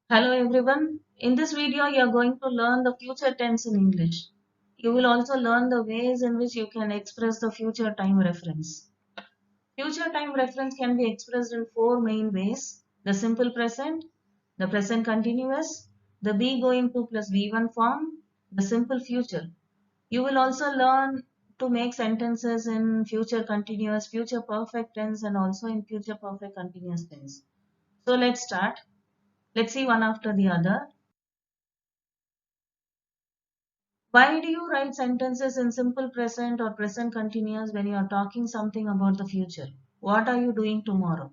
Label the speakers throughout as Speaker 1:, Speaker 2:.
Speaker 1: Hello everyone. In this video, you are going to learn the future tense in English. You will also learn the ways in which you can express the future time reference. Future time reference can be expressed in four main ways: the simple present, the present continuous, the be going to plus V1 form, the simple future. You will also learn to make sentences in future continuous, future perfect tense, and also in future perfect continuous tense. So let's start. Let's see one after the other. Why do you write sentences in simple present or present continuous when you are talking something about the future? What are you doing tomorrow?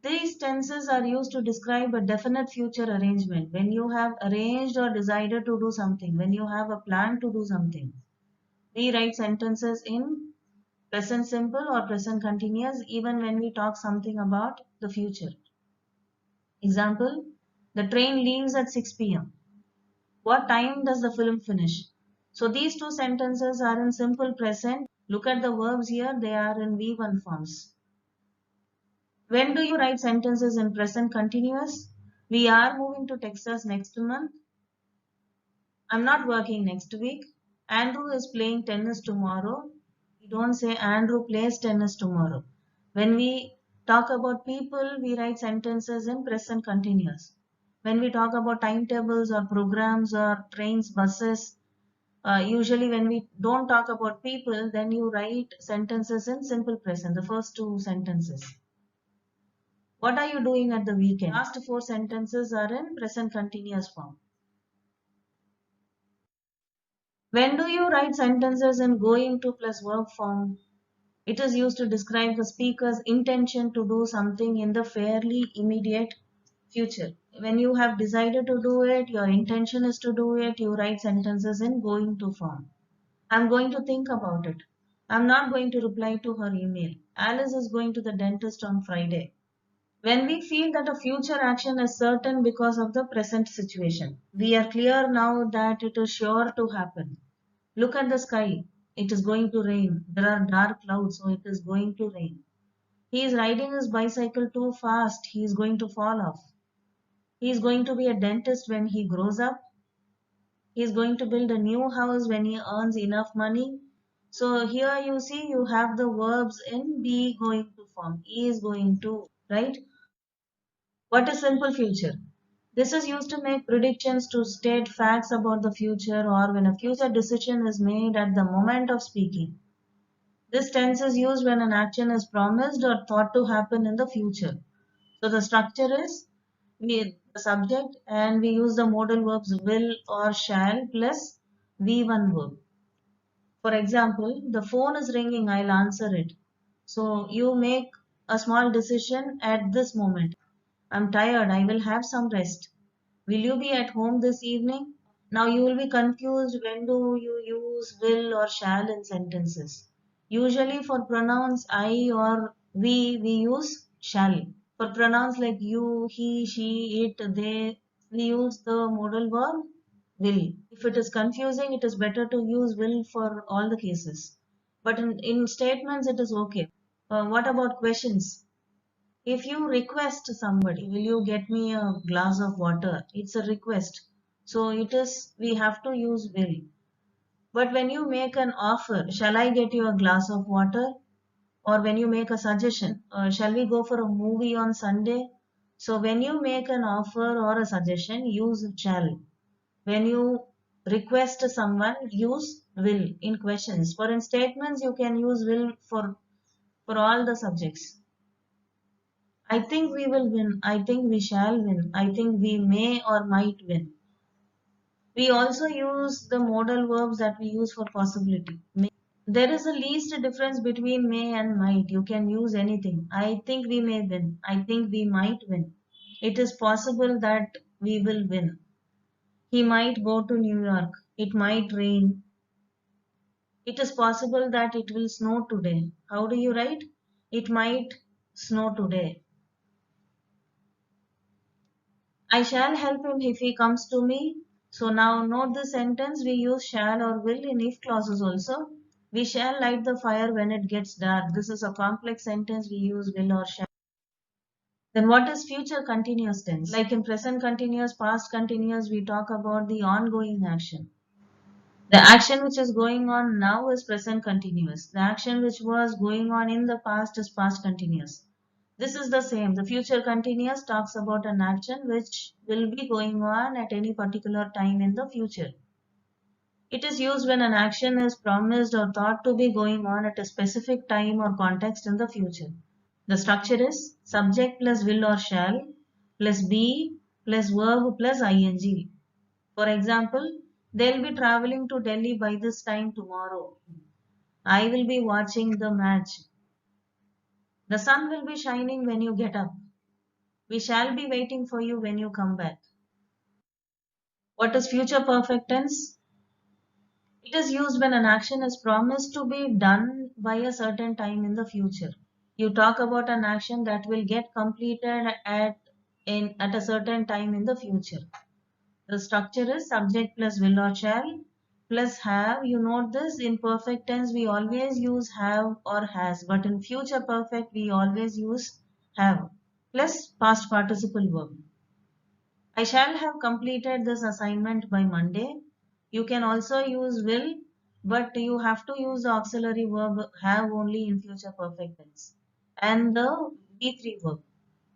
Speaker 1: These tenses are used to describe a definite future arrangement. When you have arranged or decided to do something, when you have a plan to do something. We write sentences in present simple or present continuous even when we talk something about the future. Example, the train leaves at 6 p.m. What time does the film finish? So these two sentences are in simple present. Look at the verbs here, they are in V1 forms. When do you write sentences in present continuous? We are moving to Texas next month. I'm not working next week. Andrew is playing tennis tomorrow. We don't say Andrew plays tennis tomorrow. When we talk about people, we write sentences in present continuous. When we talk about timetables or programs or trains, buses, usually when we don't talk about people, then you write sentences in simple present, the first two sentences. What are you doing at the weekend? Last four sentences are in present continuous form. When do you write sentences in going to plus verb form? It is used to describe the speaker's intention to do something in the fairly immediate future. When you have decided to do it, your intention is to do it, you write sentences in going to form. I'm going to think about it. I'm not going to reply to her email. Alice is going to the dentist on Friday. When we feel that a future action is certain because of the present situation, we are clear now that it is sure to happen. Look at the sky. It is going to rain. There are dark clouds, so it is going to rain. He is riding his bicycle too fast. He is going to fall off. He is going to be a dentist when he grows up. He is going to build a new house when he earns enough money. So here you see you have the verbs in be going to form. Is going to, right? What is simple future? This is used to make predictions, to state facts about the future, or when a future decision is made at the moment of speaking. This tense is used when an action is promised or thought to happen in the future. So the structure is the subject, and we use the modal verbs will or shall plus V1 verb. For example, the phone is ringing, I'll answer it. So you make a small decision at this moment. I'm tired, I will have some rest. Will you be at home this evening? Now you will be confused, when do you use will or shall in sentences. Usually for pronouns I or we use shall. For pronouns like you, he, she, it, they, we use the modal verb will. If it is confusing, it is better to use will for all the cases. But in statements, it is okay. What about questions? If you request somebody, will you get me a glass of water? It's a request. So it is, we have to use will. But when you make an offer, shall I get you a glass of water? Or when you make a suggestion, shall we go for a movie on Sunday? So when you make an offer or a suggestion, use shall. When you request someone, use will in questions. For in statements, you can use will for all the subjects. I think we will win. I think we shall win. I think we may or might win. We also use the modal verbs that we use for possibility. There is a least difference between may and might. You can use anything. I think we may win. I think we might win. It is possible that we will win. He might go to New York. It might rain. It is possible that it will snow today. How do you write? It might snow today. I shall help him if he comes to me. So now note the sentence, we use shall or will in if clauses also. We shall light the fire when it gets dark. This is a complex sentence, we use will or shall. Then what is future continuous tense? Like in present continuous, past continuous, we talk about the ongoing action. The action which is going on now is present continuous. The action which was going on in the past is past continuous. This is the same. The future continuous talks about an action which will be going on at any particular time in the future. It is used when an action is promised or thought to be going on at a specific time or context in the future. The structure is subject plus will or shall plus be plus verb plus ing. For example, they'll be traveling to Delhi by this time tomorrow. I will be watching the match. The sun will be shining when you get up. We shall be waiting for you when you come back. What is future perfect tense? It is used when an action is promised to be done by a certain time in the future. You talk about an action that will get completed at a certain time in the future. The structure is subject plus will or shall plus have. You note this, in perfect tense we always use have or has, but in future perfect we always use have plus past participle verb. I shall have completed this assignment by Monday. You can also use will, but you have to use the auxiliary verb have only in future perfect tense. And the V3 verb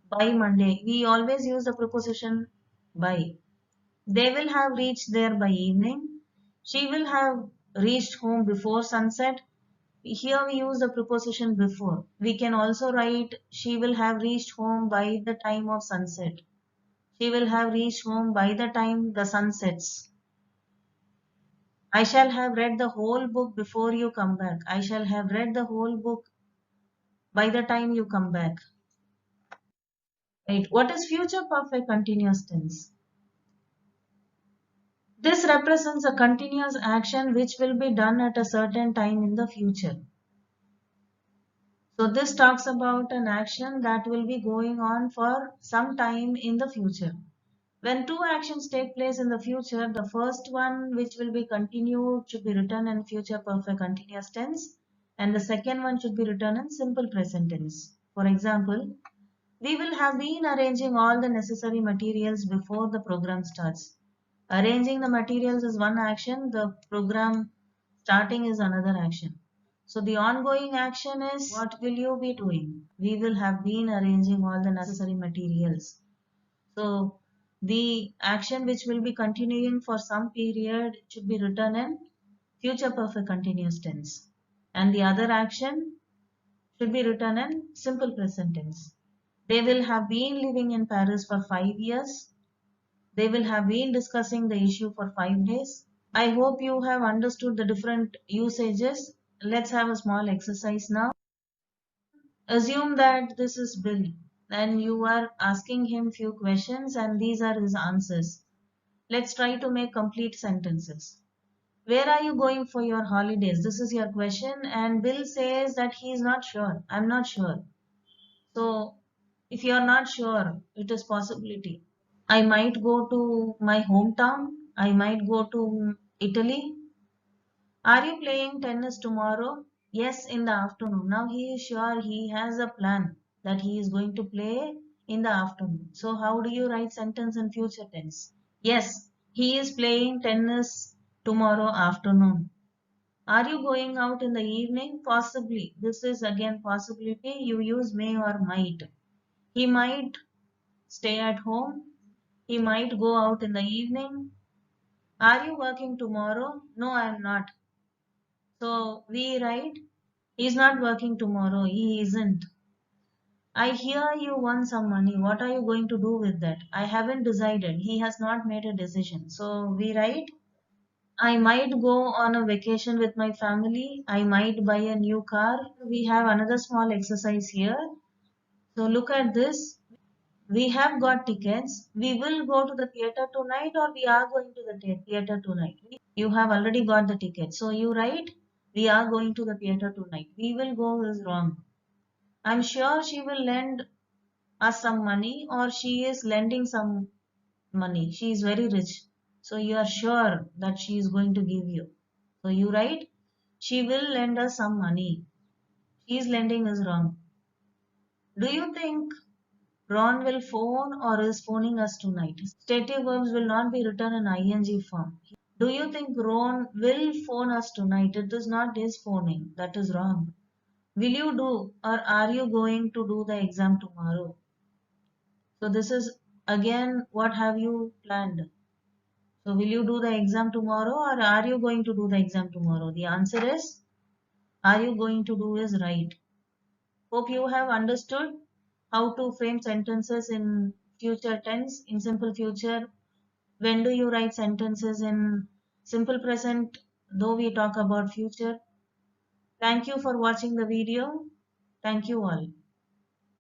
Speaker 1: by Monday. We always use the preposition by. They will have reached there by evening. She will have reached home before sunset. Here we use the preposition before. We can also write she will have reached home by the time of sunset. She will have reached home by the time the sun sets. I shall have read the whole book before you come back. I shall have read the whole book by the time you come back. Right. What is future perfect continuous tense? This represents a continuous action which will be done at a certain time in the future. So this talks about an action that will be going on for some time in the future. When two actions take place in the future, the first one which will be continued should be written in future perfect continuous tense, and the second one should be written in simple present tense. For example, we will have been arranging all the necessary materials before the program starts. Arranging the materials is one action, the program starting is another action. So the ongoing action is, what will you be doing? We will have been arranging all the necessary materials. So the action which will be continuing for some period should be written in future perfect continuous tense. And the other action should be written in simple present tense. They will have been living in Paris for 5 years. They will have been discussing the issue for 5 days. I hope you have understood the different usages. Let's have a small exercise now. Assume that this is Bill and you are asking him few questions and these are his answers. Let's try to make complete sentences. Where are you going for your holidays? This is your question and Bill says that he is not sure. I'm not sure. So if you are not sure, it is possibility. I might go to my hometown. I might go to Italy. Are you playing tennis tomorrow? Yes, in the afternoon. Now he is sure, he has a plan that he is going to play in the afternoon. So how do you write sentence in future tense? Yes, he is playing tennis tomorrow afternoon. Are you going out in the evening? Possibly. This is again possibility. You use may or might. He might stay at home. He might go out in the evening. Are you working tomorrow? No, I am not. So we write, he's not working tomorrow. He isn't. I hear you won some money. What are you going to do with that? I haven't decided. He has not made a decision. So we write, I might go on a vacation with my family. I might buy a new car. We have another small exercise here. So look at this. We have got tickets. We will go to the theater tonight or we are going to the theater tonight. You have already got the ticket. So you write, we are going to the theater tonight. We will go is wrong. I'm sure she will lend us some money or she is lending some money. She is very rich. So you are sure that she is going to give you. So you write, she will lend us some money. She is lending is wrong. Do you think Ron will phone or is phoning us tonight. Stative verbs will not be written in ing form. Do you think Ron will phone us tonight? It is not his phoning. That is wrong. Will you do or are you going to do the exam tomorrow? So this is again, what have you planned? So will you do the exam tomorrow or are you going to do the exam tomorrow? The answer is, are you going to do is right. Hope you have understood how to frame sentences in future tense, in simple future. When do you write sentences in simple present, though we talk about future? Thank you for watching the video. Thank you all.